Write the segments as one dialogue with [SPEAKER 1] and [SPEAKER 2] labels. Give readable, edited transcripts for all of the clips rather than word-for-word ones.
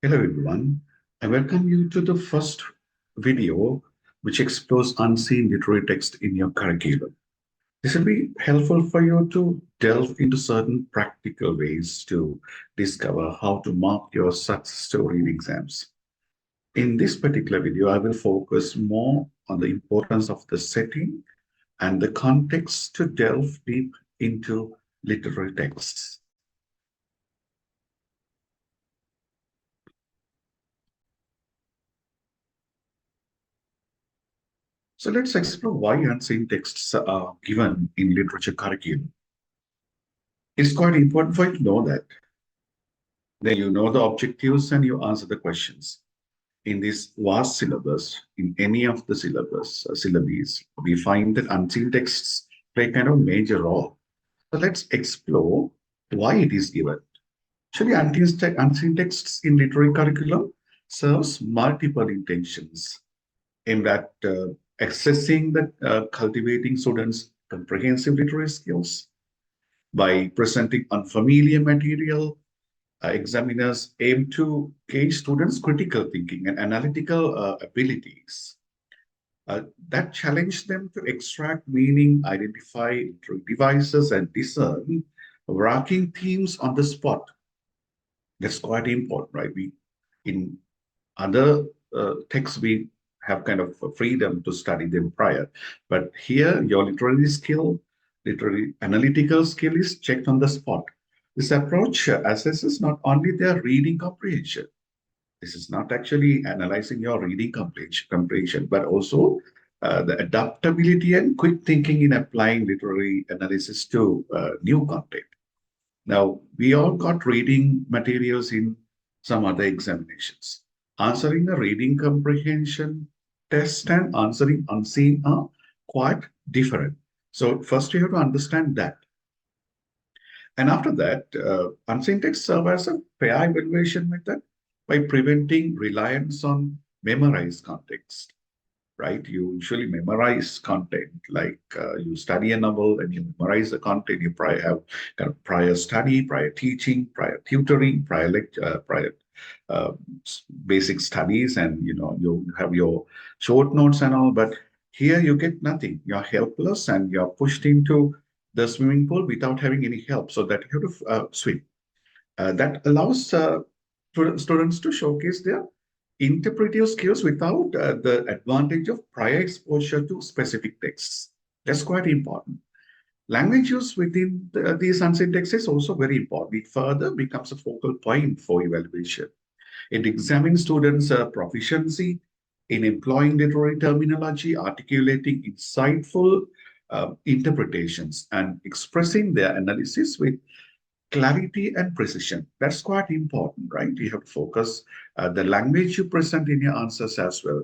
[SPEAKER 1] Hello everyone, I welcome you to the first video which explores unseen literary text in your curriculum. This will be helpful for you to delve into certain practical ways to discover how to mark your success story in exams. In this particular video, I will focus more on the importance of the setting and the context to delve deep into literary texts. So let's explore why unseen texts are given in literature curriculum. It's quite important for you to know that. Then you know the objectives and you answer the questions. In this vast syllabus, in any of the syllabi, we find that unseen texts play kind of major role. So let's explore why it is given. Actually, unseen texts in literary curriculum serves multiple intentions aimed at accessing the cultivating students' comprehensive literary skills by presenting unfamiliar material. Examiners aim to gauge students' critical thinking and analytical abilities that challenge them to extract meaning, identify devices, and discern overarching themes on the spot. That's quite important, right? We in other texts we have kind of freedom to study them prior, but here your literary analytical skill is checked on the spot. This approach assesses not only their reading comprehension. This is not actually analyzing your reading comprehension, but also the adaptability and quick thinking in applying literary analysis to new content. Now, we all got reading materials in some other examinations. Answering a reading comprehension test and answering unseen are quite different. So first you have to understand that. And after that, unseen texts serve as a fair evaluation method by preventing reliance on memorized context, right? You usually memorize content, like you study a novel and you memorize the content. You prior have kind of prior study, prior teaching, prior tutoring, prior lecture, prior uh, basic studies, and you have your short notes and all. But here you get nothing. You're helpless and you're pushed into the swimming pool without having any help. So that you have to swim. That allows students to showcase their interpretive skills without the advantage of prior exposure to specific texts. That's quite important. Language use within these unseen texts is also very important. It further becomes a focal point for evaluation. It examines students' proficiency in employing literary terminology, articulating insightful interpretations, and expressing their analysis with clarity and precision. That's quite important, right? You have to focus the language you present in your answers as well.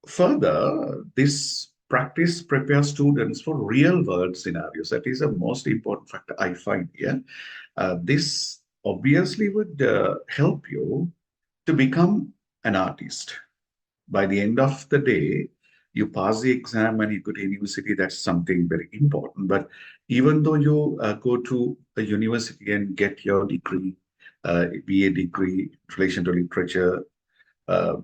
[SPEAKER 1] Further, this practice prepares students for real world scenarios. That is the most important factor I find here. This obviously would help you to become an artist. By the end of the day, you pass the exam and you go to university, that's something very important. But even though you go to a university and get your degree, BA degree in relation to literature, uh,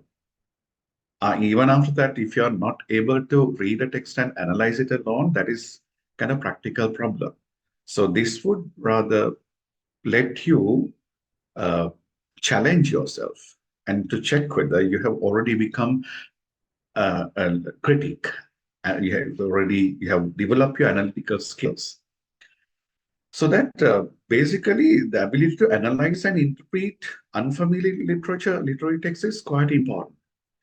[SPEAKER 1] even after that, if you're not able to read a text and analyze it alone, that is kind of practical problem. So this would rather let you uh, challenge yourself and to check whether you have already become a critic and you have developed your analytical skills. So that basically the ability to analyze and interpret unfamiliar literary text is quite important.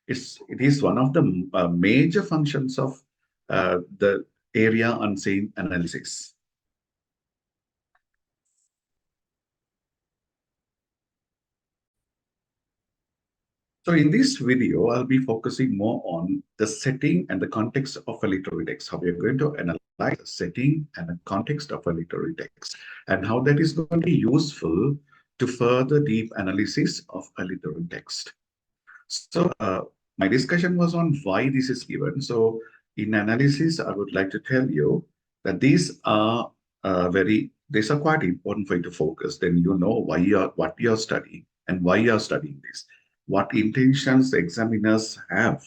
[SPEAKER 1] It is one of the major functions of the area unseen analysis. So in this video, I'll be focusing more on the setting and the context of a literary text, how we are going to analyze the setting and the context of a literary text, and how that is going to be useful to further deep analysis of a literary text. So my discussion was on why this is given. So in analysis, I would like to tell you that these are quite important for you to focus. Then you know why what you're studying and why you are studying this. What intentions the examiners have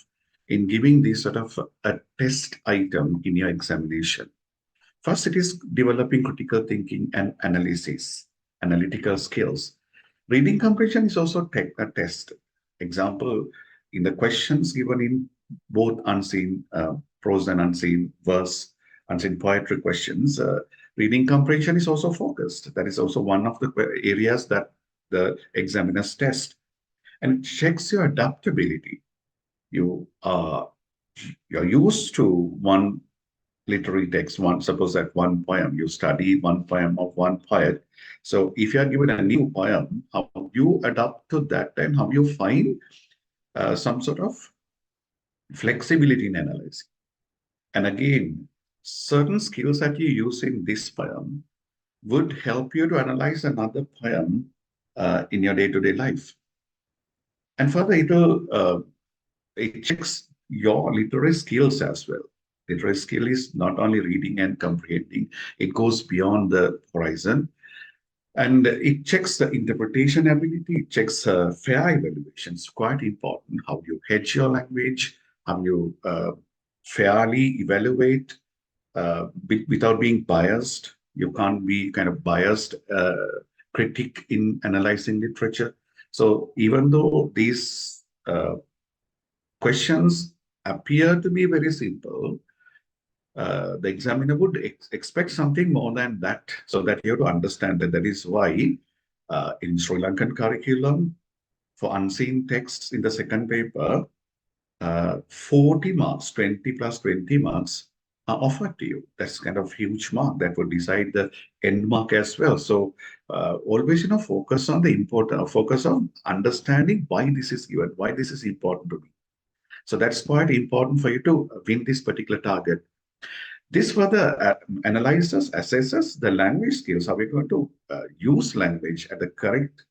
[SPEAKER 1] in giving this sort of a test item in your examination. First, it is developing critical thinking and analysis, analytical skills. Reading comprehension is also a test. Example, in the questions given in both unseen prose and unseen verse, unseen poetry questions, reading comprehension is also focused. That is also one of the areas that the examiners test. And it checks your adaptability. You are you're used to one literary text, one suppose that one poem, you study one poem of one poet. So if you are given a new poem, how you adapt to that and how you find some sort of flexibility in analyzing. And again, certain skills that you use in this poem would help you to analyze another poem in your day-to-day life. And further, it checks your literary skills as well. Literary skill is not only reading and comprehending, it goes beyond the horizon. And it checks the interpretation ability, it checks fair evaluation. It's quite important how you hedge your language, how you fairly evaluate without being biased. You can't be kind of biased critic in analyzing literature. So even though these questions appear to be very simple, the examiner would expect something more than that, so that you have to understand that. That is why in Sri Lankan curriculum, for unseen texts in the second paper, 40 marks, 20 plus 20 marks are offered to you. That's kind of huge mark that would decide the end mark as well. So always, focus on the important, focus on understanding why this is given, why this is important to me. So that's quite important for you to win this particular target. This further analyzes, assesses the language skills. How we're going to use language at the correct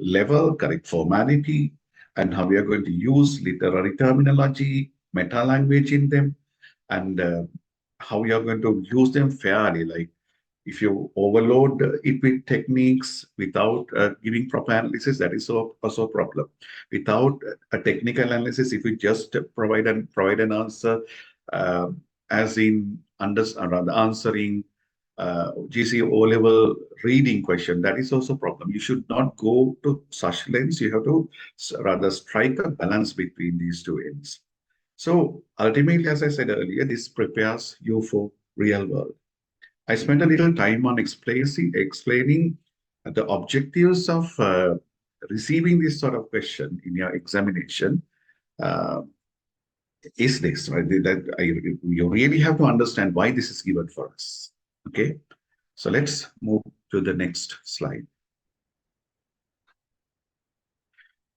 [SPEAKER 1] level, correct formality, and how we are going to use literary terminology, meta language in them, and how we are going to use them fairly. Like if you overload it with techniques without giving proper analysis, that is also a problem. Without a technical analysis, if you just provide an answer, uh, as in rather answering GC O level reading question, that is also a problem. You should not go to such lengths. You have to rather strike a balance between these two ends. So ultimately, as I said earlier, this prepares you for real world. I spent a little time on explaining the objectives of receiving this sort of question in your examination. Uh, is this right? You really have to understand why this is given for us. Okay, so let's move to the next slide.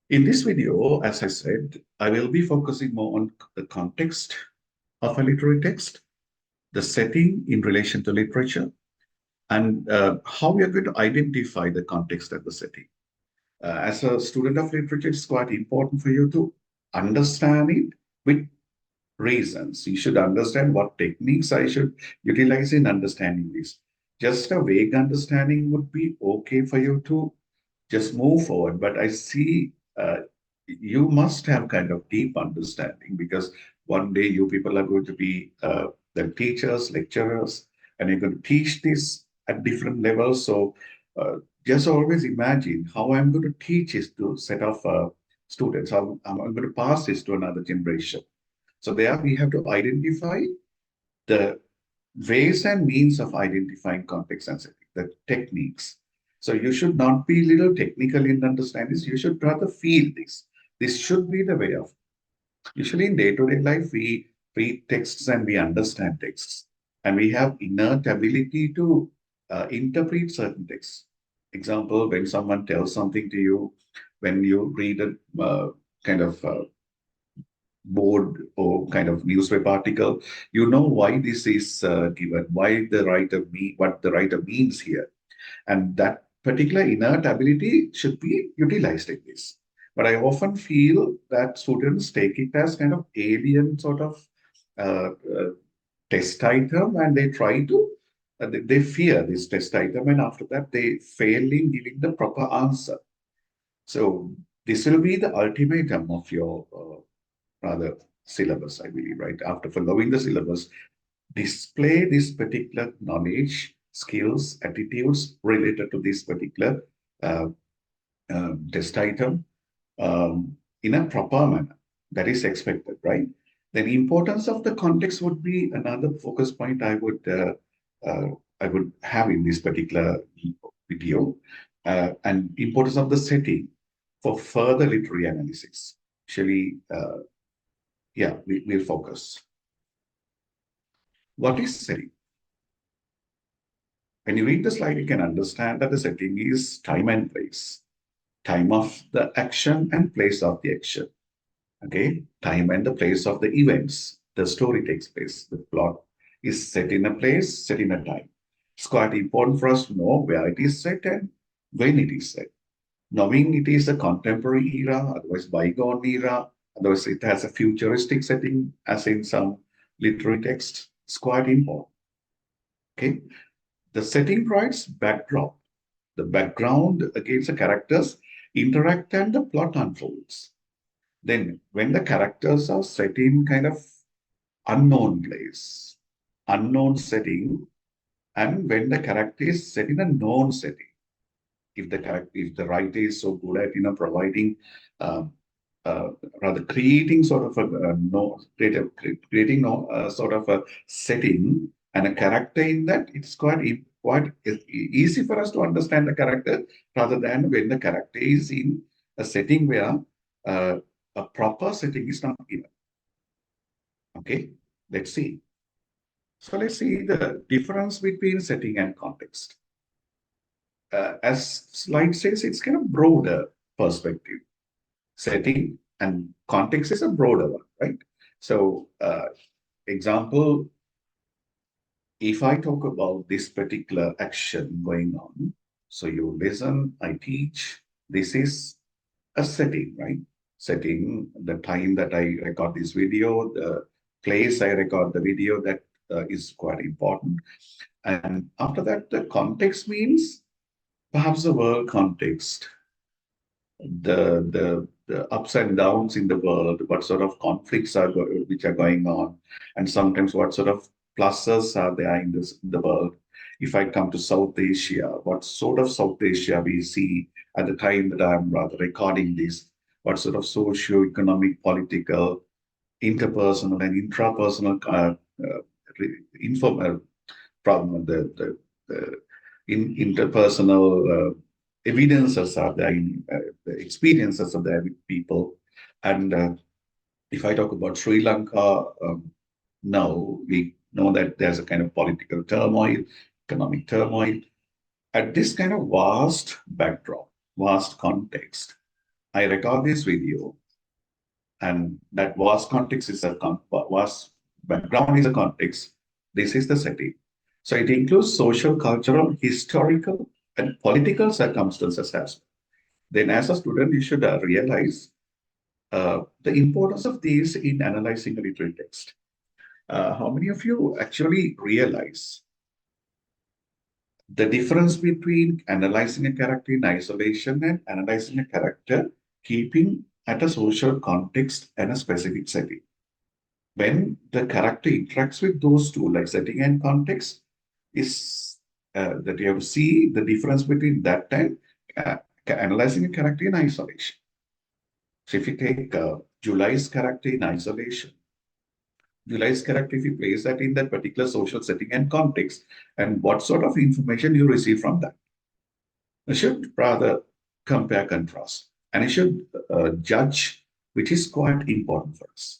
[SPEAKER 1] In this video, as I said, I will be focusing more on the context of a literary text, the setting in relation to literature, and how we are going to identify the context and the setting. As a student of literature, it's quite important for you to understand it with reasons. You should understand what techniques I should utilize in understanding this. Just a vague understanding would be okay for you to just move forward. But I see you must have kind of deep understanding, because one day you people are going to be the teachers, lecturers, and you're going to teach this at different levels. So just always imagine how I'm going to teach this to a set of students, how I'm going to pass this to another generation. So there we have to identify the ways and means of identifying context and setting, the techniques. So you should not be little technical in understanding this. You should rather feel this. This should be the way of. Usually in day-to-day life, we read texts and we understand texts, and we have innate ability to interpret certain texts. Example, when someone tells something to you, when you read a kind of board or kind of newspaper article, you know why this is given, why the writer what the writer means here, and that particular innate ability should be utilized in this. But I often feel that students take it as kind of alien sort of uh, uh, test item, and they try to they fear this test item, and after that, they fail in giving the proper answer. So this will be the ultimatum of your rather syllabus, I believe, right? After following the syllabus, display this particular knowledge, skills, attitudes related to this particular uh, test item in a proper manner that is expected, right? The importance of the context would be another focus point uh, I would have in this particular video, and importance of the setting for further literary analysis. Actually, yeah, we'll focus. What is setting? When you read the slide, you can understand that the setting is time and place, time of the action and place of the action. Okay, time and the place of the events. The story takes place. The plot is set in a place, set in a time. It's quite important for us to know where it is set and when it is set. Knowing it is a contemporary era, otherwise bygone era, otherwise it has a futuristic setting, as in some literary texts. It's quite important. Okay, the setting provides backdrop. The background against the characters interact and the plot unfolds. Then, when the characters are set in kind of unknown place, unknown setting, and when the character is set in a known setting, if the writer is so good at providing um, uh, rather creating sort of a no creating no sort of a setting and a character in that, it's quite easy for us to understand the character rather than when the character is in a setting where uh, a proper setting is not given. Okay, let's see. So let's see the difference between setting and context. As slide says, it's kind of broader perspective. Setting and context is a broader one, right? So, example, if I talk about this particular action going on, so you listen, I teach, this is a setting, right? Setting, the time that I record this video, the place I record the video, that is quite important. And after that, the context means perhaps the world context, the ups and downs in the world, what sort of conflicts which are going on, and sometimes what sort of pluses are there in the world. If I come to South Asia, what sort of South Asia we see at the time that I'm rather recording this, what sort of socio-economic, political, interpersonal, and intrapersonal informal problem, the interpersonal evidences are there, the experiences of the people. And if I talk about Sri Lanka, now we know that there's a kind of political turmoil, economic turmoil. At this kind of vast backdrop, vast context, I record this video, and that vast context is a vast background is a context. This is the setting. So it includes social, cultural, historical, and political circumstances as well. Then, as a student, you should realize the importance of these in analyzing a literary text. How many of you actually realize the difference between analyzing a character in isolation and analyzing a character keeping at a social context and a specific setting? When the character interacts with those two, like setting and context, is that you have to see the difference between that and analyzing a character in isolation. So if you take July's character in isolation, July's character, if you place that in that particular social setting and context, and what sort of information you receive from that, you should rather compare, contrast, and you should judge, which is quite important for us.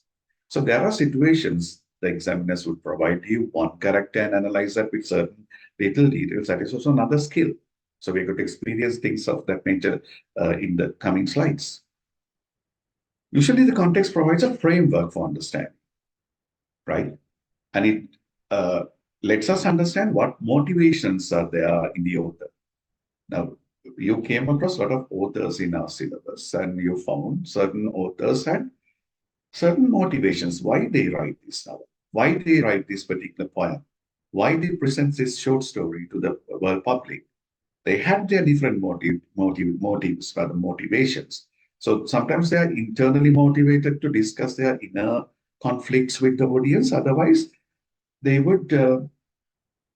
[SPEAKER 1] So there are situations the examiners would provide you one character and analyze that with certain little details. That is also another skill. So we're going to experience things of that nature in the coming slides. Usually the context provides a framework for understanding, right? And it lets us understand what motivations are there in the author. Now, you came across a lot of authors in our syllabus, and you found certain authors had certain motivations why they write this novel, why they write this particular poem. why they present this short story to the world public. They had their different motives for the motivations. So sometimes they are internally motivated to discuss their inner conflicts with the audience. Otherwise, they would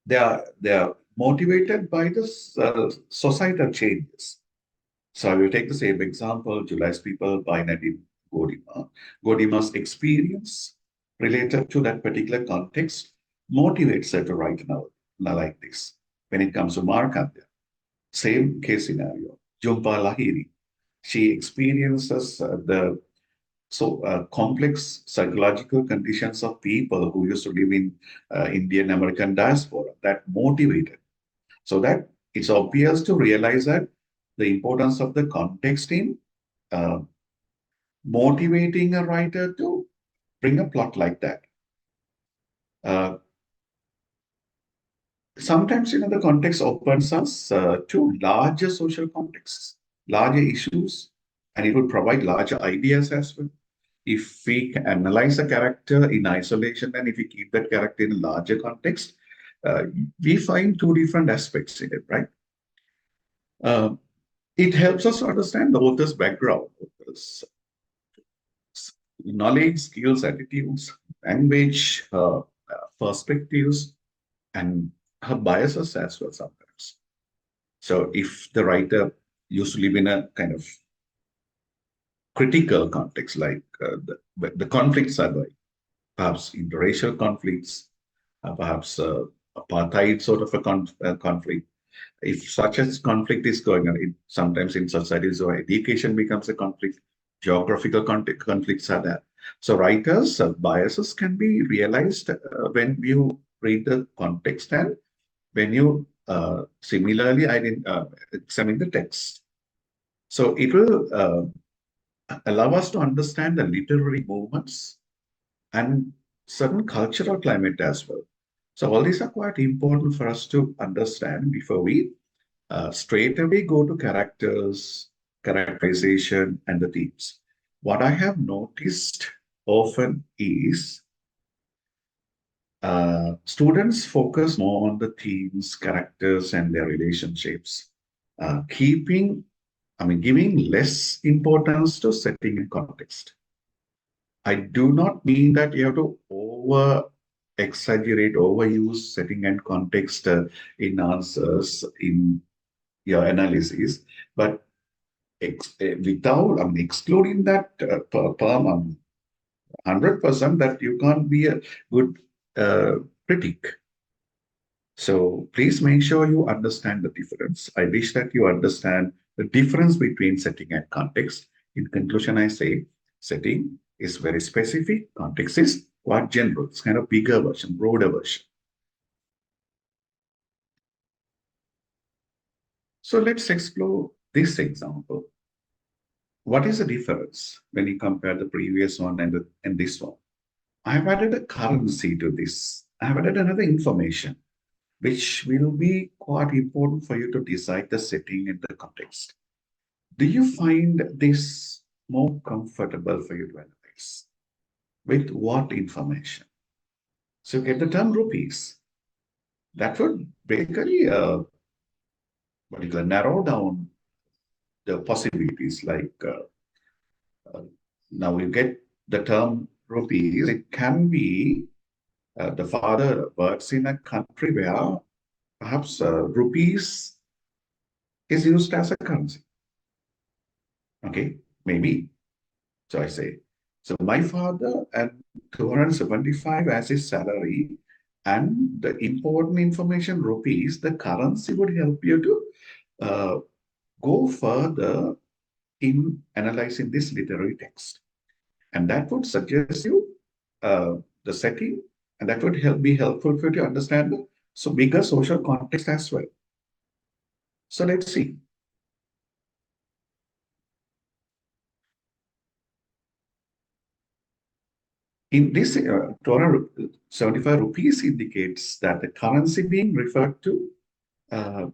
[SPEAKER 1] they are motivated by the societal changes. So I will take the same example, July's People by Nadine Godima. Godima's experience related to that particular context motivates her to write a novel like this. When it comes to Markandeya, same case scenario. Jhumpa Lahiri, she experiences the complex psychological conditions of people who used to live in Indian American diaspora that motivated. So that it's obvious to realize that the importance of the context in uh, motivating a writer to bring a plot like that. Uh, Sometimes, the context opens us to larger social contexts, larger issues, and it will provide larger ideas as well. If we can analyze a character in isolation and if we keep that character in a larger context, uh, we find two different aspects in it, right? Uh, it helps us to understand the author's background, author's knowledge, skills, attitudes, language, perspectives, and her biases as well sometimes. So if the writer used to live in a kind of critical context, like the conflicts are like perhaps interracial conflicts, perhaps apartheid sort of a conflict. If such a conflict is going on, sometimes in societies where education becomes a conflict, geographical conflicts are there. So writers' biases can be realized when you read the context and when you similarly examine the text. So it will allow us to understand the literary movements and certain cultural climate as well. So all these are quite important for us to understand before we straight away go to characters, characterization, and the themes. What I have noticed often is students focus more on the themes, characters, and their relationships, giving less importance to setting and context. I do not mean that you have to exaggerate, overuse setting and context in answers in your analysis, but without, excluding that per 100% that you can't be a good critic. So please make sure you understand the difference. I wish that you understand the difference between setting and context. In conclusion, I say setting is very specific, context is quite general. It's kind of bigger version, broader version. So let's explore this example. What is the difference when you compare the previous one and this one? I've added a currency to this. I've added another information which will be quite important for you to decide the setting and the context. Do you find this more comfortable for you to analyze? With what information? So you get the term rupees. That would basically narrow down the possibilities. Like now you get the term rupees. It can be the father works in a country where perhaps rupees is used as a currency. Okay, maybe. So I say, so my father and 275 as his salary and the important information rupees, the currency would help you to go further in analyzing this literary text. And that would suggest you the setting, and that would be helpful for you to understand the bigger social context as well. So let's see. In this, 275 rupees indicates that the currency being referred to uh,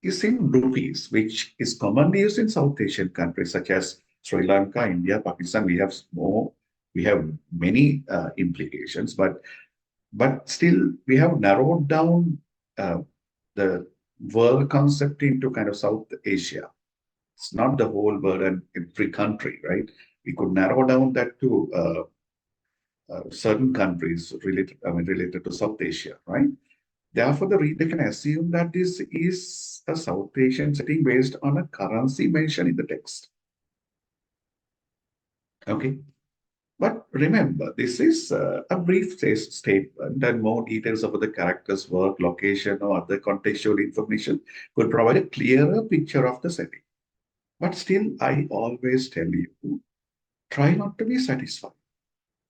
[SPEAKER 1] is in rupees, which is commonly used in South Asian countries such as Sri Lanka, India, Pakistan. We have many implications, but But still, we have narrowed down uh, the world concept into kind of South Asia. It's not the whole world and every country, right? We could narrow down that to certain countries related, I mean, related to South Asia, right? Therefore, the reader can assume that this is a South Asian setting based on a currency mentioned in the text. Okay. But remember, this is a brief statement, and more details about the character's work, location, or other contextual information could provide a clearer picture of the setting. But still, I always tell you, try not to be satisfied.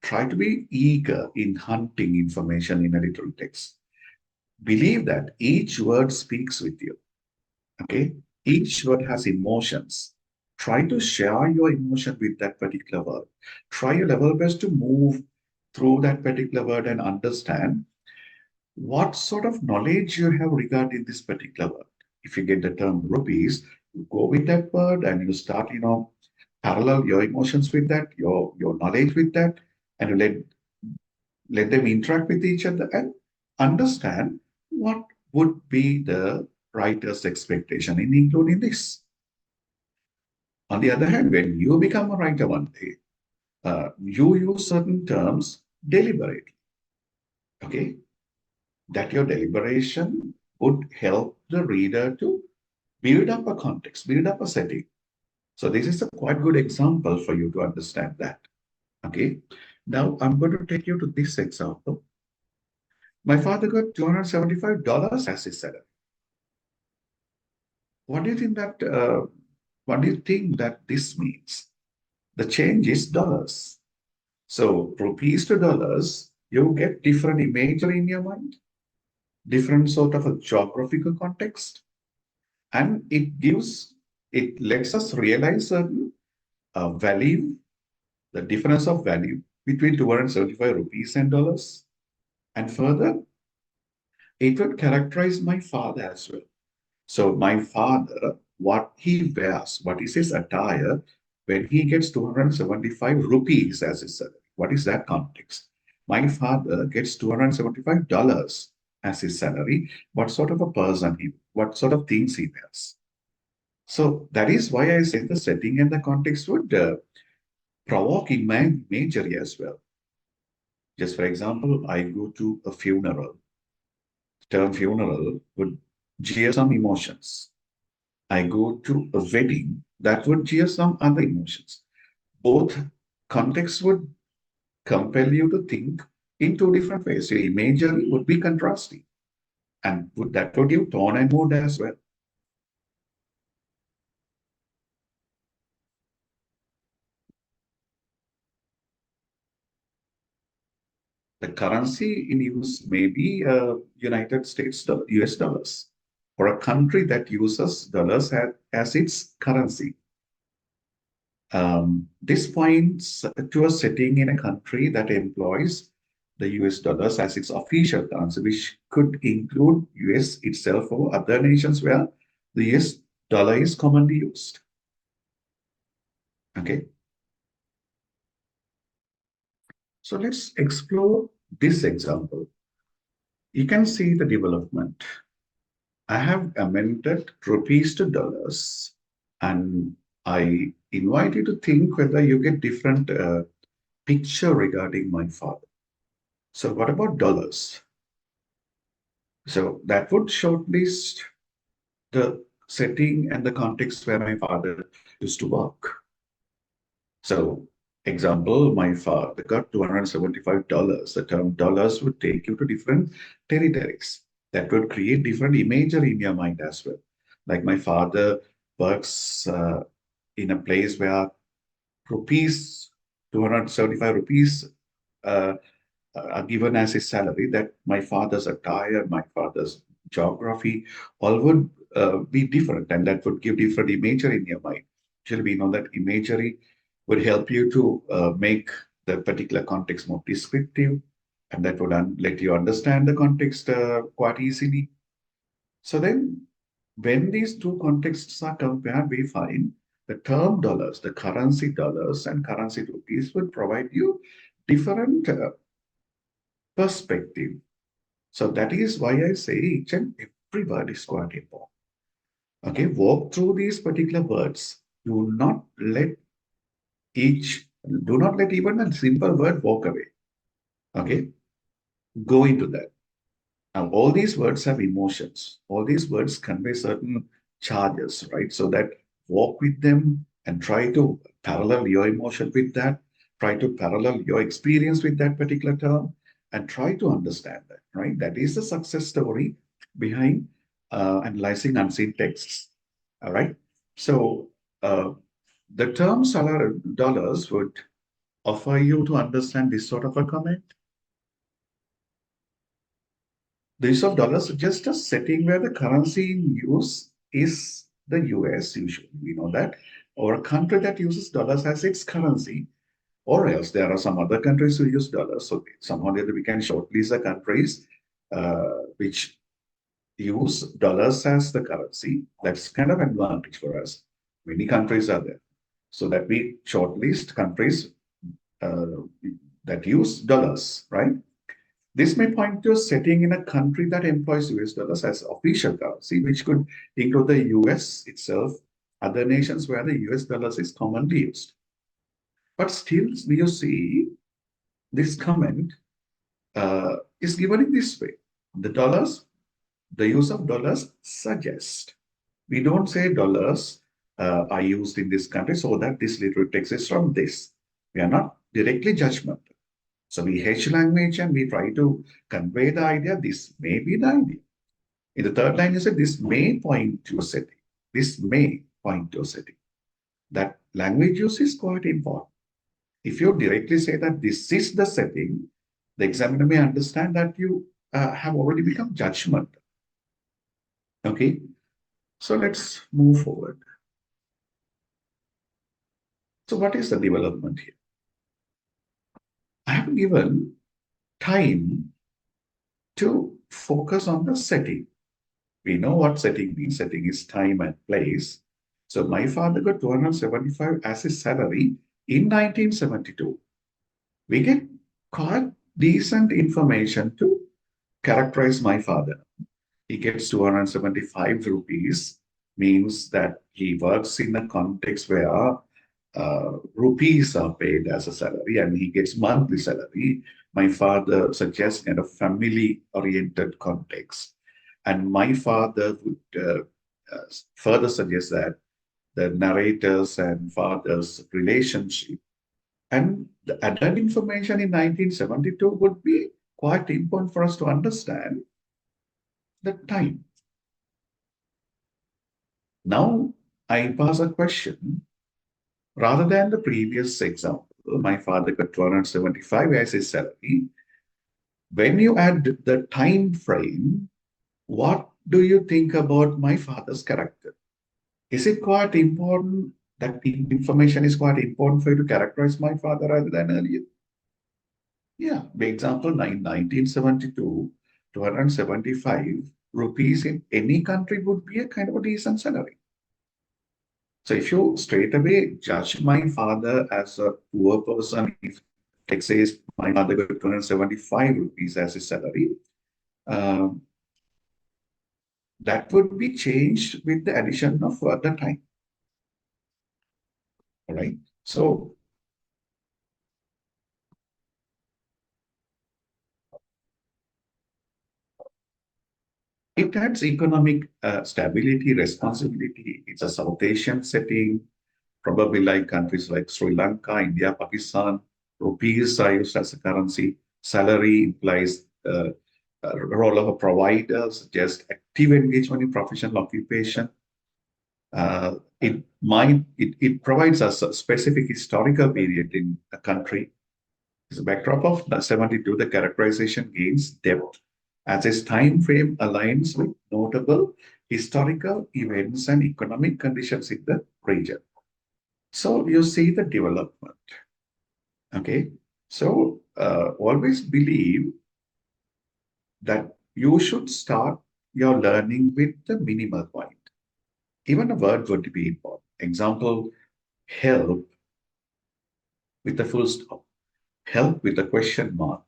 [SPEAKER 1] Try to be eager in hunting information in a literal text. Believe that each word speaks with you. Okay? Each word has emotions. Try to share your emotion with that particular word. Try your level best to move through that particular word and understand what sort of knowledge you have regarding this particular word. If you get the term rupees, you go with that word and you start, parallel your emotions with that, your knowledge with that, and you let them interact with each other and understand what would be the writer's expectation in including this. On the other hand, when you become a writer one day, you use certain terms deliberately, okay? That your deliberation would help the reader to build up a context, build up a setting. So this is a quite good example for you to understand that, okay? Now I'm going to take you to this example. My father got $275 as his salary. What do you think that? What do you think that this means? The change is dollars. So rupees to dollars, you get different imagery in your mind, different sort of a geographical context, and it lets us realize certain value, the difference of value between 275 rupees and dollars. And further, it would characterize my father as well. So my father, what he wears, what is his attire when he gets 275 rupees as his salary? What is that context? My father gets $275 as his salary. What sort of a person he, what sort of things he wears? So that is why I say the setting and the context would provoke in my imagery as well. Just for example, I go to a funeral. Term funeral would jeer some emotions. I go to a wedding, that would cheer some other emotions. Both contexts would compel you to think in two different ways. Your imagery would be contrasting, and that would give tone and mood as well. The currency in use may be United States US dollars, or a country that uses dollars as its currency. This points to a setting in a country that employs the US dollars as its official currency, which could include US itself or other nations where the US dollar is commonly used. Okay, so let's explore this example. You can see the development. I have amended rupees to dollars, and I invite you to think whether you get different picture regarding my father. So what about dollars? So that would shortlist the setting and the context where my father used to work. So, example, my father got $275. The term dollars would take you to different territories. That would create different imagery in your mind as well. Like my father works in a place where rupees, 275 rupees uh, are given as his salary, that my father's attire, my father's geography, all would be different, and that would give different imagery in your mind. Actually, we know that imagery would help you to make the particular context more descriptive, and that would let you understand the context quite easily. So then, when these two contexts are compared, we find the term dollars, the currency dollars and currency rupees will provide you different perspective. So that is why I say each and every word is quite important. Okay, walk through these particular words. Do not let each, do not let even a simple word walk away. Okay, go into that. Now, all these words have emotions. All these words convey certain charges, right? So that walk with them and try to parallel your emotion with that, try to parallel your experience with that particular term, and try to understand that, right? That is the success story behind analyzing unseen texts, all right? So, uh, the term dollars would offer you to understand this sort of a comment. The use of dollars is just a setting where the currency in use is the US, usually. We know that. Or a country that uses dollars as its currency. Or else there are some other countries who use dollars. So somehow or other we can shortlist the countries which use dollars as the currency. That's kind of an advantage for us. Many countries are there. So that we shortlist countries uh, that use dollars, right? This may point to a setting in a country that employs US dollars as official currency, which could include the US itself, other nations where the US dollars is commonly used. But still, you see, this comment is given in this way. The dollars, the use of dollars suggest. We don't say dollars are used in this country so that this literary text is from this. We are not directly judgmental. So we hedge language and we try to convey the idea. This may be the idea. In the third line, you said this may point to a setting. This may point to a setting. That language use is quite important. If you directly say that this is the setting, the examiner may understand that you have already become judgmental. Okay, so let's move forward. So what is the development here? I have given time to focus on the setting. We know what setting means. Setting is time and place. So my father got 275 as his salary in 1972. We get quite decent information to characterize my father. He gets 275 rupees, means that he works in a context where rupees are paid as a salary and he gets monthly salary. My father suggests kind of family-oriented context. And my father would further suggest that the narrators and father's relationship and the added information in 1972 would be quite important for us to understand the time. Now, I pass a question. Rather than the previous example, my father got 275 as his salary. When you add the time frame, what do you think about my father's character? Is it quite important that information is quite important for you to characterize my father rather than earlier? Yeah, the example 1972, 275 rupees in any country would be a kind of a decent salary. So if you straight away judge my father as a poor person, if like says my father got 275 rupees as his salary, um, that would be changed with the addition of further time. All right. So it adds economic stability, responsibility. It's a South Asian setting, probably like countries like Sri Lanka, India, Pakistan. Rupees are used as a currency. Salary implies a role of a provider, just active engagement in professional occupation. It provides us a specific historical period in a country. As a backdrop of 72, the characterization gains depth as its time frame aligns with notable historical events and economic conditions in the region. So you see the development. Okay. So always believe that you should start your learning with the minimal point. Even a word would be important. Example, help with a full stop, help with a question mark,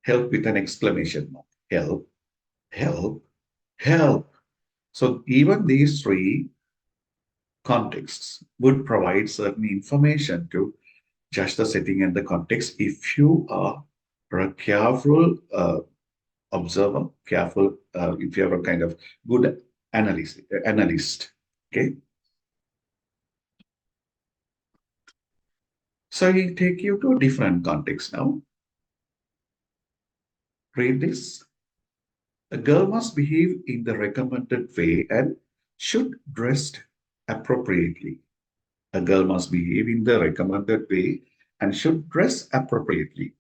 [SPEAKER 1] help with an exclamation mark. Help, help, help. So even these three contexts would provide certain information to judge the setting and the context if you are a careful observer, careful, if you're a kind of good analyst. Okay. So I take you to a different context now. Read this. A girl must behave in the recommended way and should dress appropriately. A girl must behave in the recommended way and should dress appropriately.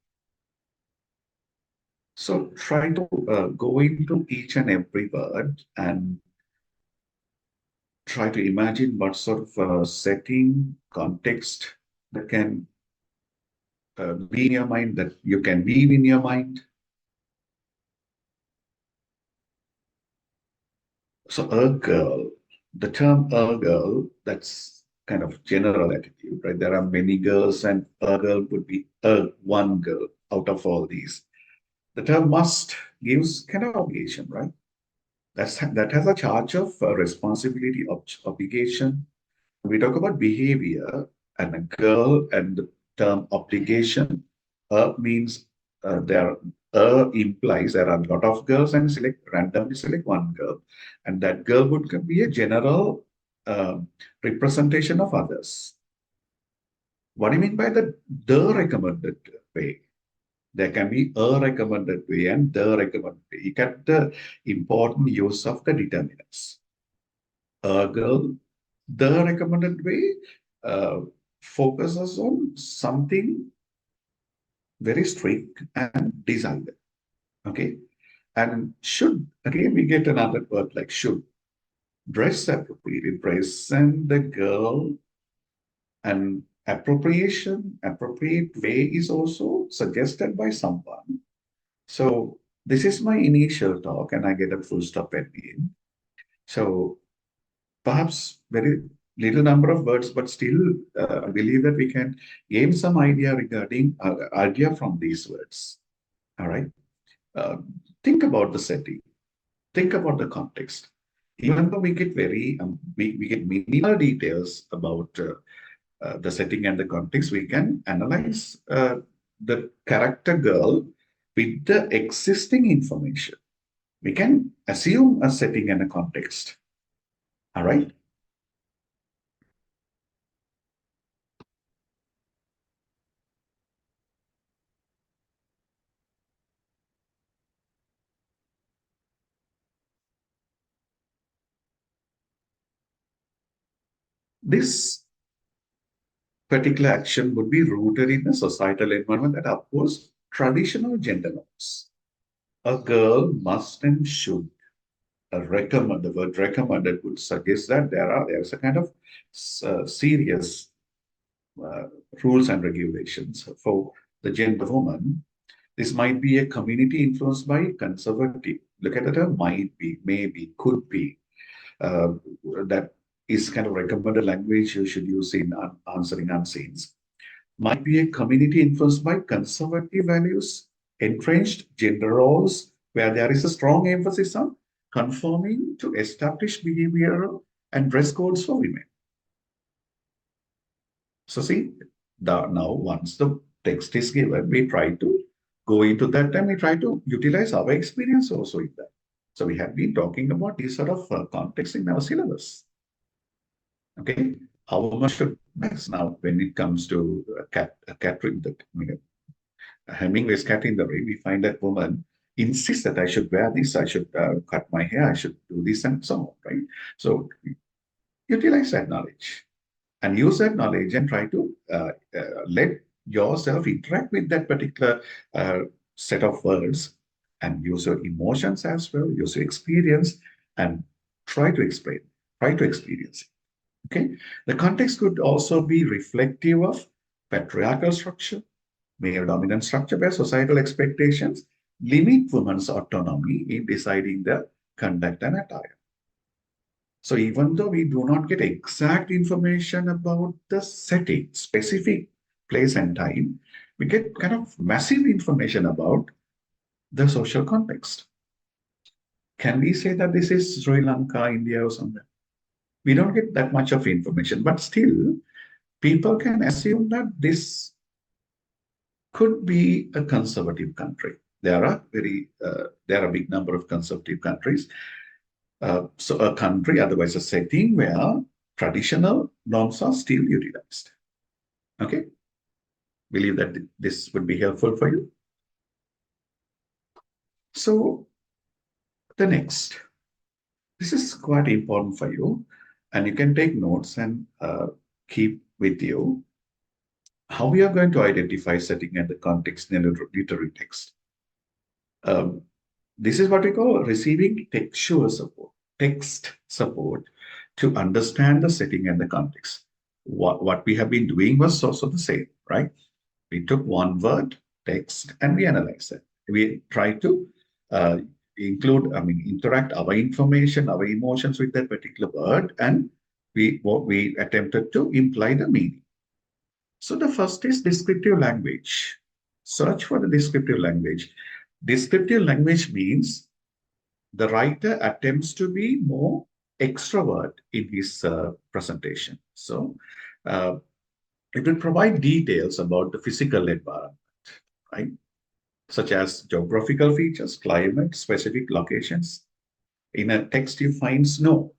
[SPEAKER 1] So try to go into each and every word and try to imagine what sort of setting, context that can be in your mind, that you can weave in your mind. So a girl, the term a girl, that's kind of general attitude, right? There are many girls and a girl would be a one girl out of all these. The term must gives kind of obligation, right? That has a charge of responsibility, obligation. We talk about behavior and a girl and the term obligation. Means there implies there are a lot of girls and randomly select one girl, and that girl would be a general representation of others. What do you mean by the recommended way? There can be a recommended way and the recommended way. You get the important use of the determinants. A girl, the recommended way focuses on something very strict and desired. Okay. And should, again, we get another word like should. Dress appropriately, present the girl, and appropriate way is also suggested by someone. So this is my initial talk, and I get a full stop at the end. So perhaps very little number of words, but still I believe that we can gain some idea regarding idea from these words. All right. Uh, think about the setting. Think about the context. Even though we get we get minimal details about the setting and the context, we can analyze the character girl with the existing information. We can assume a setting and a context. All right. This particular action would be rooted in a societal environment that upholds traditional gender norms. A girl must and should recommend. The word recommended would suggest that there's a kind of serious uh, rules and regulations for the gender woman. This might be a community influenced by conservative. Look at the term might be, maybe, could be. Uh, that is kind of recommended language you should use in answering unseens. Might be a community influenced by conservative values, entrenched gender roles, where there is a strong emphasis on conforming to established behavioral and dress codes for women. So see, now once the text is given, we try to go into that and we try to utilize our experience also in that. So we have been talking about these sort of context in our syllabus. Okay, how much should max now when it comes to catering that Hemingway's cat in the rain, we find that woman insists that I should wear this, I should cut my hair, I should do this and so on, right? So utilize that knowledge and use that knowledge and try to let yourself interact with that particular set of words and use your emotions as well, use your experience and try to explain, try to experience it. Okay. The context could also be reflective of patriarchal structure, male dominant structure, where societal expectations limit women's autonomy in deciding their conduct and attire. So even though we do not get exact information about the setting, specific place and time, we get kind of massive information about the social context. Can we say that this is Sri Lanka, India, or somewhere? We don't get that much of information, but still, people can assume that this could be a conservative country. There are a big number of conservative countries. So a country, otherwise a setting where traditional norms are still utilized. Okay, believe that this would be helpful for you. So the next, this is quite important for you, and you can take notes and keep with you how we are going to identify setting and the context in a literary text. Um, this is what we call receiving textual support, text support to understand the setting and the context. What we have been doing was also the same, right? We took one word, text, and we analyzed it. We try to uh, interact our information, our emotions with that particular word, and we attempted to imply the meaning. So the first is descriptive language. Search for the descriptive language. Descriptive language means the writer attempts to be more extrovert in his presentation. So uh, it will provide details about the physical environment, right? Such as geographical features, climate, specific locations. In a text, you find snow.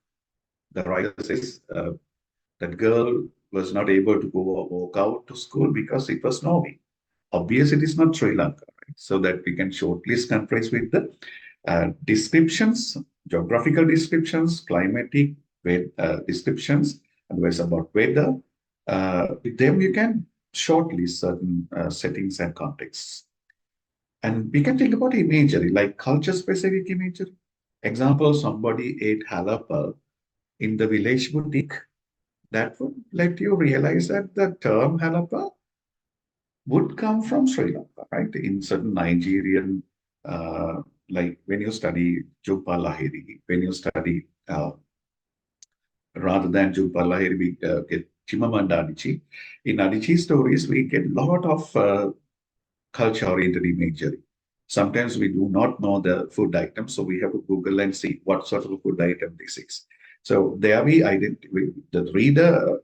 [SPEAKER 1] The writer says that girl was not able to go walk out to school because it was snowing. Obviously, it is not Sri Lanka, right? So that we can shortlist countries with the descriptions, geographical descriptions, climatic descriptions, advice about weather. With them, you can shortlist certain settings and contexts. And we can think about imagery, like culture-specific imagery. Example, somebody ate halapa in the village boutique. That would let you realize that the term halapa would come from Sri Lanka, right? In certain Nigerian, like when you study Jumpa Lahiri, when you study, rather than Jumpa Lahiri, we get Chimamanda Adichie. In Adichie stories, we get a lot of culture-oriented imagery. Sometimes we do not know the food item, so we have to Google and see what sort of food item this is. So there we identify the reader.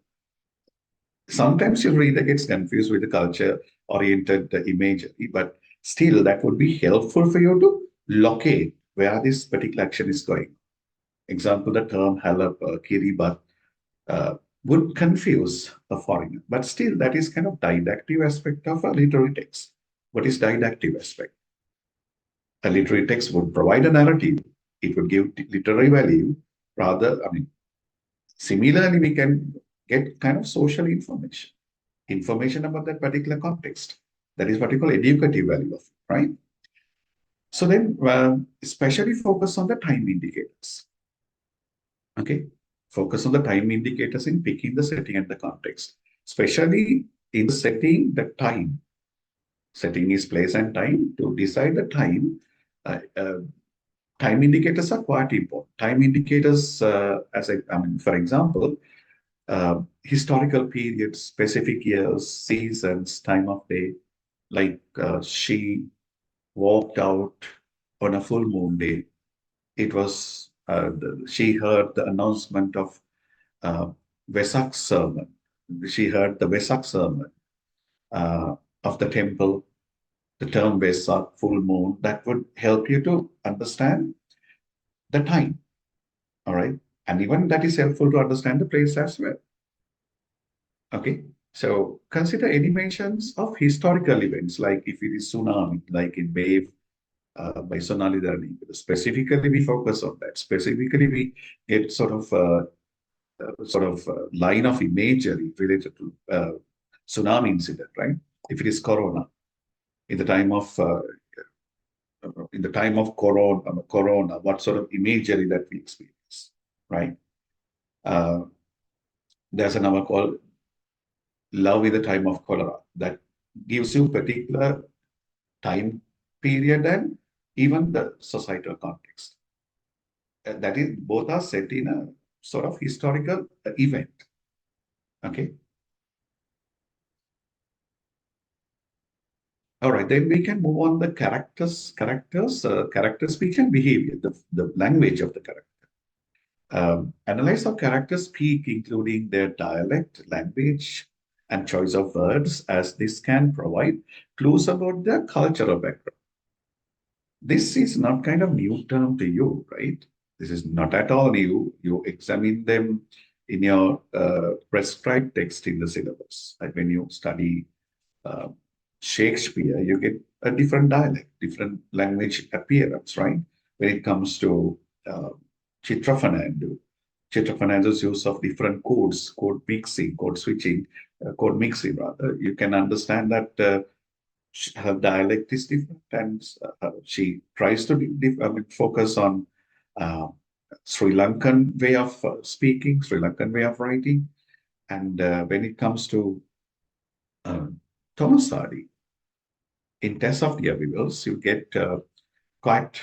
[SPEAKER 1] Sometimes your reader gets confused with the culture-oriented imagery, but still that would be helpful for you to locate where this particular action is going. Example, the term halap, kiribat would confuse a foreigner, but still that is kind of didactic aspect of a literary text. What is didactic aspect? A literary text would provide a narrative. It would give literary value. Rather, similarly, we can get kind of social information about that particular context. That is what we call educative value of it, right? So then, especially focus on the time indicators. Okay, focus on the time indicators in picking the setting and the context, especially in the setting, the time. Setting is place and time. To decide the time, time indicators are quite important. Time indicators, for example, historical periods, specific years, seasons, time of day, like she walked out on a full moon day. It was, she heard the announcement of uh, Vesak sermon. She heard the Vesak sermon of the temple, the term Vesak, full moon. That would help you to understand the time. All right. And even that is helpful to understand the place as well. Okay. So consider any mentions of historical events, like if it is tsunami, like in Wave by Sonali Darling. Specifically, we focus on that. Specifically, we get line of imagery related to tsunami incident, right? If it is Corona, in the time of Corona, what sort of imagery that we experience, right? Uh, there's another called Love in the Time of Cholera that gives you particular time period and even the societal context. That is, both are set in a sort of historical event. Okay. All right, then we can move on the character speech and behavior, the language of the character. Analyze how characters speak, including their dialect, language, and choice of words, as this can provide clues about their cultural background. This is not kind of new term to you, right? This is not at all new. You examine them in your prescribed text in the syllabus. Like when you study uh, Shakespeare, you get a different dialect, different language appearance, right? When it comes to uh, Chitrafanandu, Chitrafanandu's use of different codes, code mixing, code switching, code mixing rather, you can understand that her dialect is different, and she tries to focus on uh, Sri Lankan way of speaking, Sri Lankan way of writing. And when it comes to uh, Thomas Hardy, in Test of the Weevils, you get quite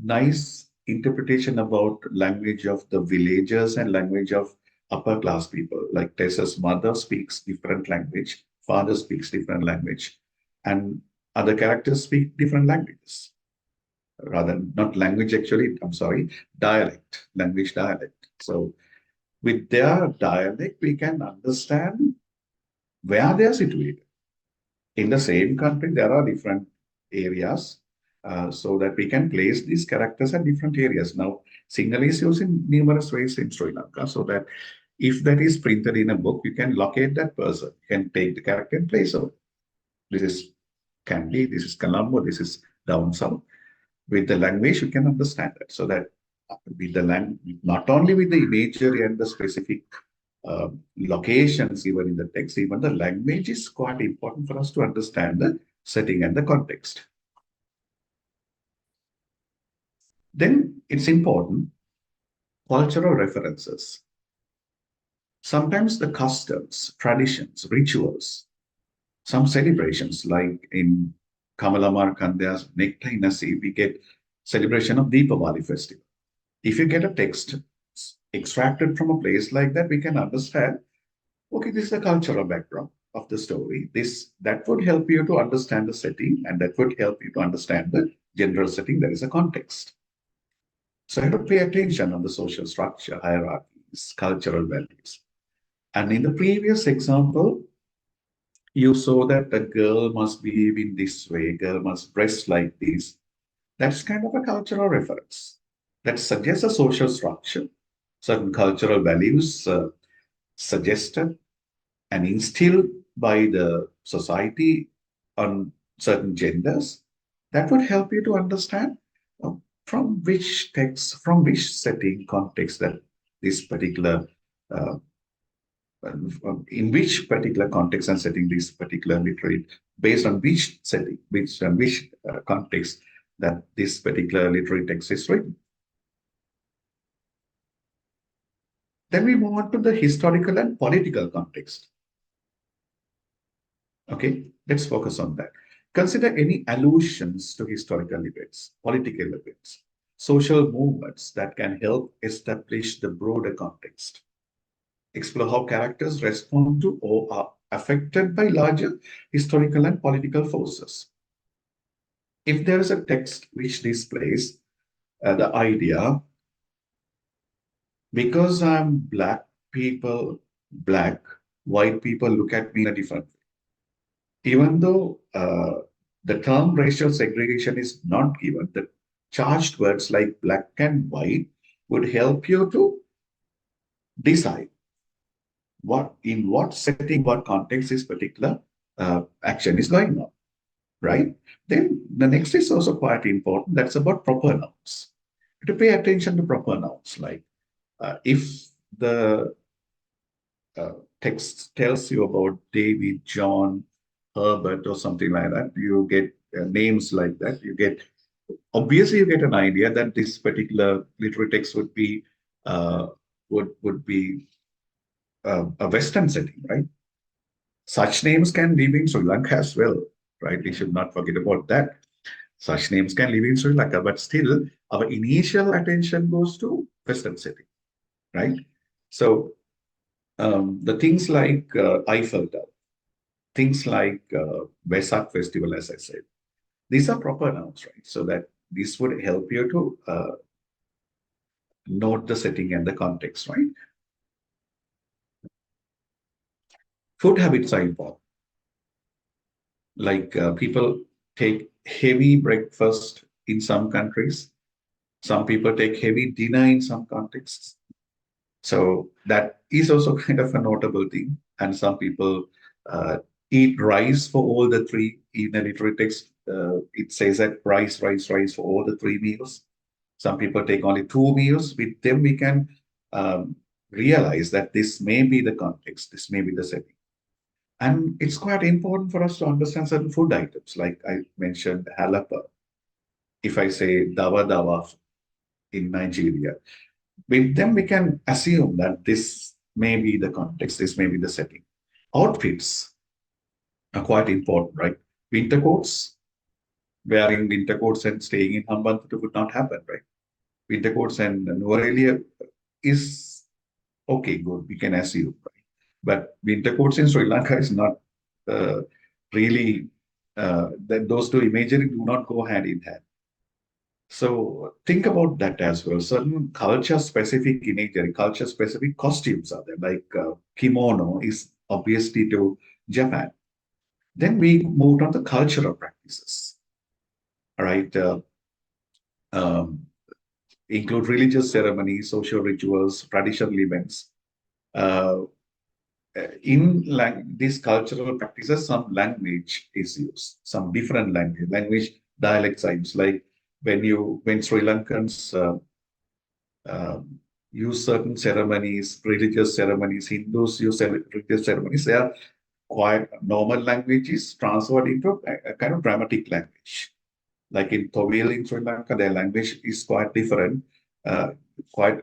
[SPEAKER 1] nice interpretation about language of the villagers and language of upper class people. Like Tessa's mother speaks different language, father speaks different language, and other characters speak different languages. Rather, not language actually, I'm sorry, dialect, language dialect. So with their dialect, we can understand where they are situated. In the same country, there are different areas so that we can place these characters at different areas. Now, Sinhala is used in numerous ways in Sri Lanka so that if that is printed in a book, you can locate that person. You can take the character and place it. This is Kandy, this is Colombo, this is down south. With the language, you can understand that. So that with the language, not only with the imagery and the specific locations even in the text, even the language is quite important for us to understand the setting and the context. Then it's important, cultural references. Sometimes the customs, traditions, rituals, some celebrations like in Kamala Markandeya's Necktie Nasi, we get celebration of Deepavali festival. If you get a text extracted from a place like that, we can understand, okay, this is the cultural background of the story. That would help you to understand the setting, and that would help you to understand the general setting. There is a context. So you have to pay attention on the social structure, hierarchies, cultural values. And in the previous example, you saw that a girl must behave in this way, girl must dress like this. That's kind of a cultural reference that suggests a social structure, certain cultural values suggested and instilled by the society on certain genders. That would help you to understand uh, from which text, from which setting, context that this particular, uh, in which particular context and setting this particular literary, based on which setting, which context that this particular literary text is written. Then we move on to the historical and political context. Okay, let's focus on that. Consider any allusions to historical events, political events, social movements that can help establish the broader context. Explore how characters respond to or are affected by larger historical and political forces. If there is a text which displays the idea, because I'm black, people, black, white people look at me in a different way. Even though the term racial segregation is not given, the charged words like black and white would help you to decide what, in what setting, what context this particular action is going on, right? Then the next is also quite important. That's about proper nouns. To pay attention to proper nouns, like if the text tells you about David, John, Herbert, or something like that, you get names like that. You get obviously you get an idea that this particular literary text would be uh, would be a Western setting, right? Such names can live in Sri Lanka as well, right? We should not forget about that. Such names can live in Sri Lanka, but still, our initial attention goes to Western setting, right? So the things like Eiffel Tower. things like Vesak festival, as I said. These are proper nouns, right? So that this would help you to note the setting and the context, right? Food habits are important. Like people take heavy breakfast in some countries. Some people take heavy dinner in some contexts. So that is also kind of a notable thing. And some people eat rice for all the three. In a literary text, it says that rice, rice, rice for all the three meals. Some people take only two meals. With them, we can um, realize that this may be the context, this may be the setting. And it's quite important for us to understand certain food items, like I mentioned, halapa. If I say dawa dawa in Nigeria, then we can assume that this may be the context, this may be the setting. Outfits are quite important, right? Winter coats, wearing winter coats and staying in Hambantota would not happen, right? Winter coats and Nuarelia is okay, good, we can assume, right? But winter coats in Sri Lanka is not uh, really, that those two imagery do not go hand in hand. So think about that as well. Certain culture-specific imagery, culture-specific costumes are there, like kimono is obviously to Japan. Then we moved on to cultural practices, all right? Um, include religious ceremonies, social rituals, traditional events. Uh, in these cultural practices, some language is used, some different language dialects are used. Like when Sri Lankans use certain ceremonies, religious ceremonies, Hindus use religious ceremonies, they are quite normal languages transferred into a kind of dramatic language. Like in Towil in Sri Lanka, their language is quite different, quite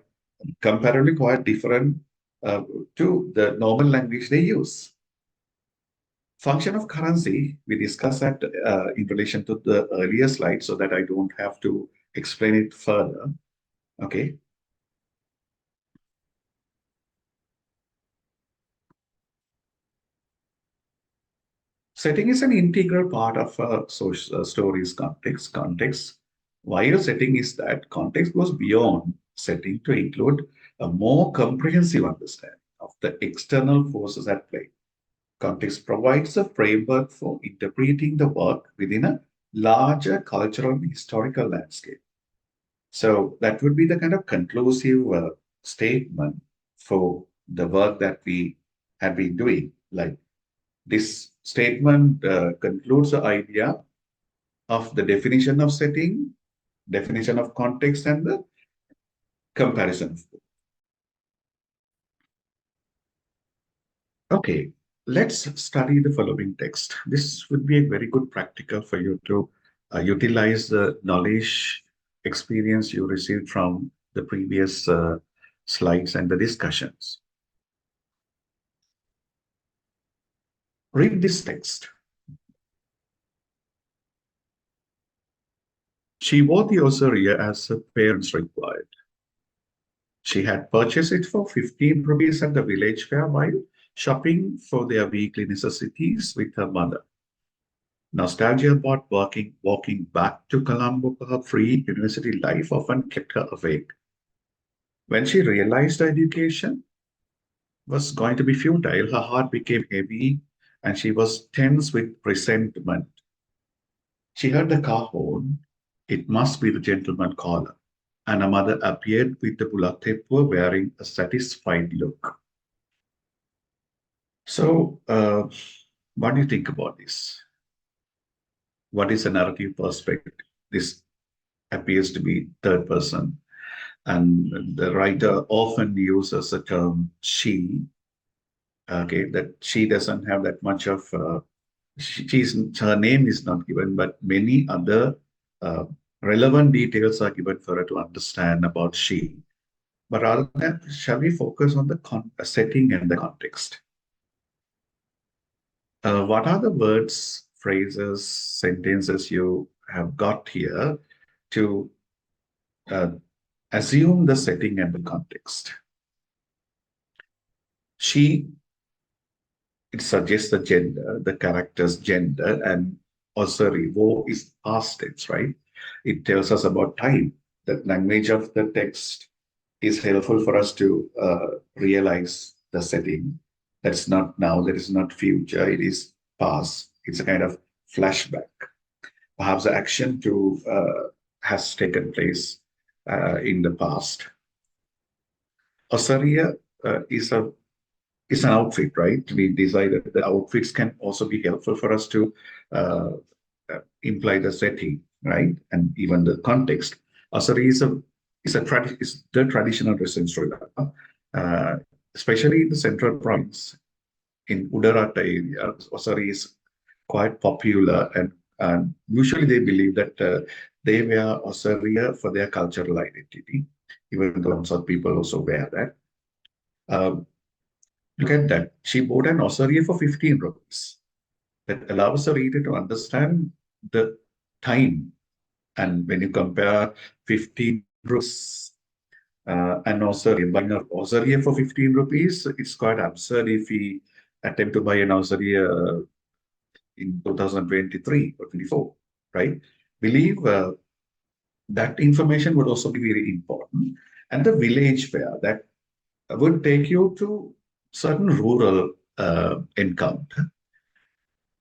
[SPEAKER 1] comparatively quite different uh, to the normal language they use. Function of currency, we discussed that in relation to the earlier slide so that I don't have to explain it further. Okay. Setting is an integral part of a story's context. Why a setting is that context goes beyond setting to include a more comprehensive understanding of the external forces at play. Context provides a framework for interpreting the work within a larger cultural and historical landscape. So that would be the kind of conclusive statement for the work that we have been doing. Like this statement concludes the idea of the definition of setting, definition of context, and the comparison. Okay, let's study the following text. This would be a very good practical for you to utilize the knowledge experience you received from the previous slides and the discussions. Read this text. She wore the ossuary as her parents required. She had purchased it for 15 rupees at the village fair while shopping for their weekly necessities with her mother. Nostalgia about walking back to Colombo for her free university life often kept her awake. When she realized her education was going to be futile, her heart became heavy and she was tense with resentment. She heard the car horn. It must be the gentleman caller. And her mother appeared with the Bulathepur wearing a satisfied look. So, what do you think about this? What is a narrative perspective? This appears to be third person, and the writer often uses the term she. Okay, that she doesn't have that much of. Her name is not given, but many other uh, relevant details are given for her to understand about she. But rather than that, shall we focus on the setting and the context? What are the words, phrases, sentences you have got here to uh, assume the setting and the context? She it suggests the gender, the character's gender, and osari, wo is past tense, right? It tells us about time. The language of the text is helpful for us to realize the setting. That's not now, that is not future, it is past. It's a kind of flashback. Perhaps the action to has taken place in the past. Osaria is it's an outfit, right? We decided that outfits can also be helpful for us to uh, imply the setting, right? And even the context. Asari is the traditional dress in Sri Lanka, especially in the central province in Udarata area. Asari is quite popular, and usually they believe that they wear Asariya for their cultural identity, even though some people also wear that. Um, Look at that. She bought an ossuary for 15 rupees. That allows the reader to understand the time. And when you compare 15 rupees and ossuary, buying an ossuary for 15 rupees, it's quite absurd if we attempt to buy an ossuary in 2023 or 24, right? Believe that information would also be very important. And the village fair that would take you to certain rural encounter.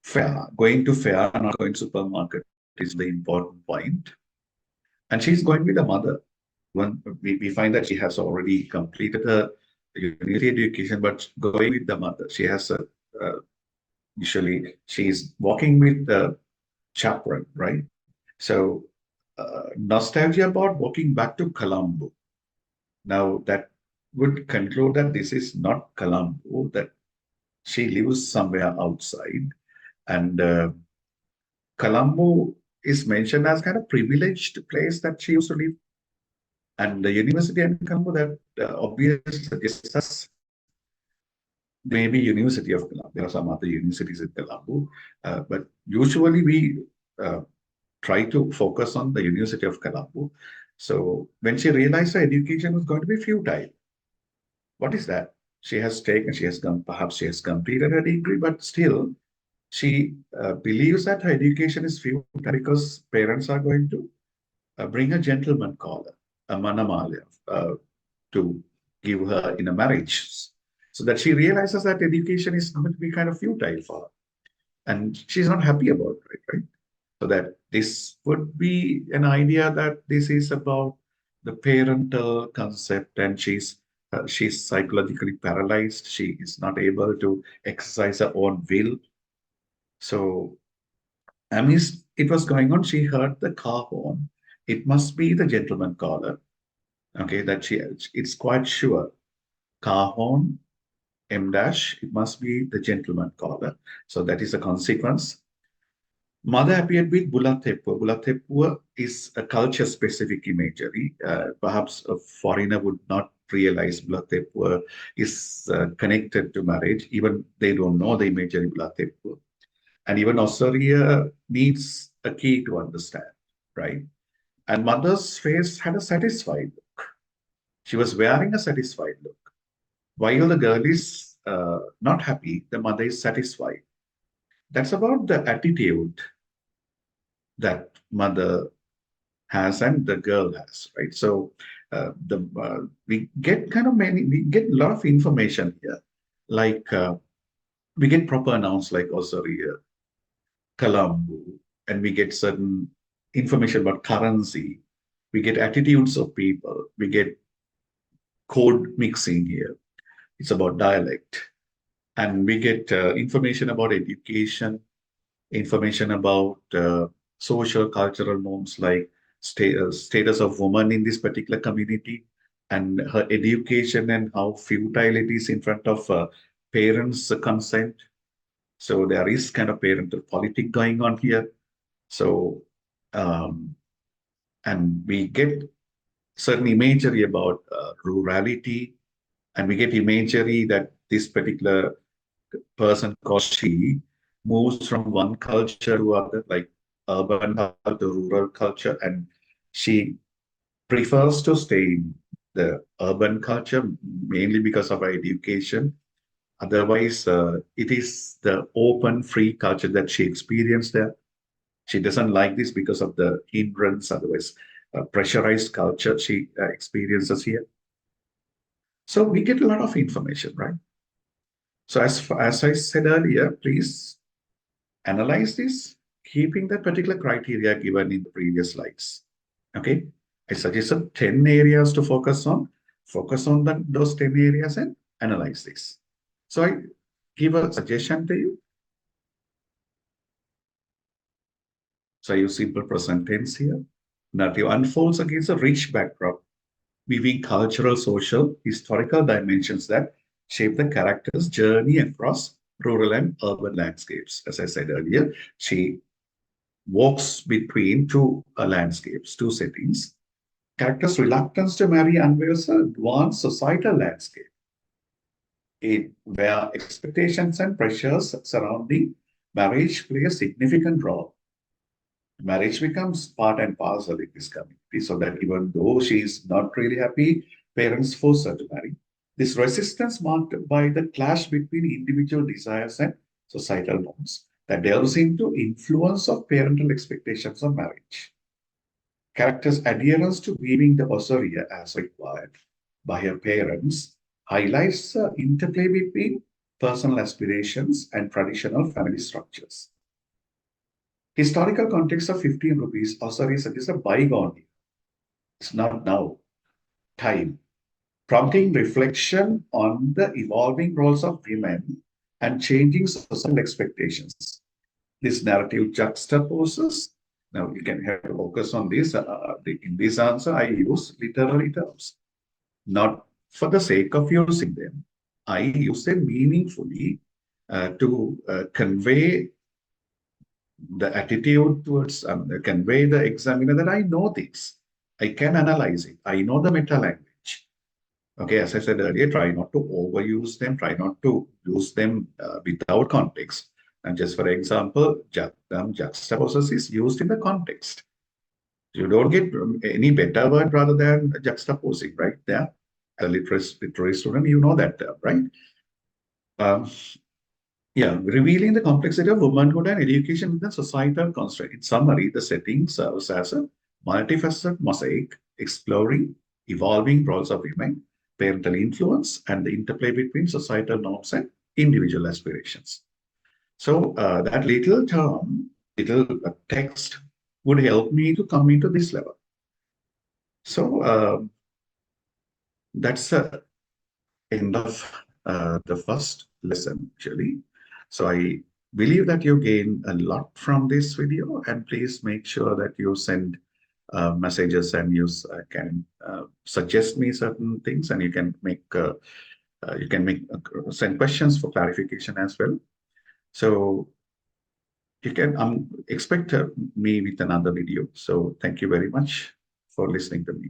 [SPEAKER 1] Fair, going to fair, not going to supermarket is the important point. And she's going with the mother. When we find that she has already completed her university education, but going with the mother. She has usually she's walking with the chaperone, right? So nostalgia about walking back to Colombo. Now that would conclude that this is not Colombo, that she lives somewhere outside. And Colombo is mentioned as kind of privileged place that she used to live. And the university in Colombo that obviously suggests us maybe University of Colombo. There are some other universities in Colombo, but usually we uh, try to focus on the University of Colombo. So when she realized her education was going to be futile, what is that? She has come, perhaps she has completed her degree, but still she believes that her education is futile because parents are going to bring a gentleman caller, a manamalya, to give her in a marriage. So that she realizes that education is going to be kind of futile for her. And she's not happy about it, right? So that this would be an idea that this is about the parental concept, and she's psychologically paralyzed. She is not able to exercise her own will. So amidst it was going on, she heard the car horn. It must be the gentleman caller. Okay, that it's quite sure. Car horn, M dash, it must be the gentleman caller. So that is a consequence. Mother appeared with Bulatepur. Bulatepur is a culture specific imagery. Perhaps a foreigner would not realize Bulatepur is connected to marriage. Even they don't know the imagery Bulatepur. And even Australia needs a key to understand, right? And mother's face had a satisfied look. She was wearing a satisfied look. While the girl is not happy, the mother is satisfied. That's about the attitude that mother has and the girl has, right? So the we get kind of we get a lot of information here, like we get proper nouns like Osiriya, Colombo, and we get certain information about currency. We get attitudes of people. We get code mixing here. It's about dialect. And we get information about education, information about social cultural norms like status of woman in this particular community and her education and how futile it is in front of parents' consent. So there is kind of parental politic going on here. So, um, and we get certain imagery about rurality, and we get imagery that this particular person called she moves from one culture to other, like urban culture to rural culture, and she prefers to stay in the urban culture mainly because of her education. Otherwise, it is the open, free culture that she experienced there. She doesn't like this because of the hindrance, otherwise, pressurized culture she experiences here. So we get a lot of information, right? So as I said earlier, please analyze this, keeping that particular criteria given in the previous slides. Okay, I suggested 10 areas to focus on. Focus on those 10 areas and analyze this. So I give a suggestion to you. So I use simple present tense here. Narrative unfolds against a rich backdrop, weaving cultural, social, historical dimensions that shape the character's journey across rural and urban landscapes. As I said earlier, she walks between two landscapes, two settings. Character's reluctance to marry unveils a nuanced societal landscape where expectations and pressures surrounding marriage play a significant role. Marriage becomes part and parcel in this community, so that even though she is not really happy, parents force her to marry. This resistance marked by the clash between individual desires and societal norms that delves into influence of parental expectations of marriage. Character's adherence to weaving the ossuary as required by her parents highlights the interplay between personal aspirations and traditional family structures. Historical context of 15 rupees ossuary suggests a bygone. It's not now. Time. Prompting reflection on the evolving roles of women and changing societal expectations. This narrative juxtaposes. Now you can have to focus on this. In this answer, I use literary terms, not for the sake of using them. I use them meaningfully to convey the attitude towards, convey the examiner that I know this. I can analyze it. I know the meta language. Okay, as I said earlier, try not to overuse them, try not to use them without context. And just for example, juxtaposes is used in the context. You don't get any better word rather than juxtaposing, right? There, a literary student, you know that term, right? Um, yeah, revealing the complexity of womanhood and education within societal constraint. In summary, the setting serves as a multifaceted mosaic exploring evolving roles of women, parental influence, and the interplay between societal norms and individual aspirations. So that little term, little text would help me to come into this level. So that's the end of the first lesson, actually. So I believe that you gain a lot from this video, and please make sure that you send messages and you can suggest me certain things, and you can make send questions for clarification as well. So you can expect me with another video. So thank you very much for listening to me.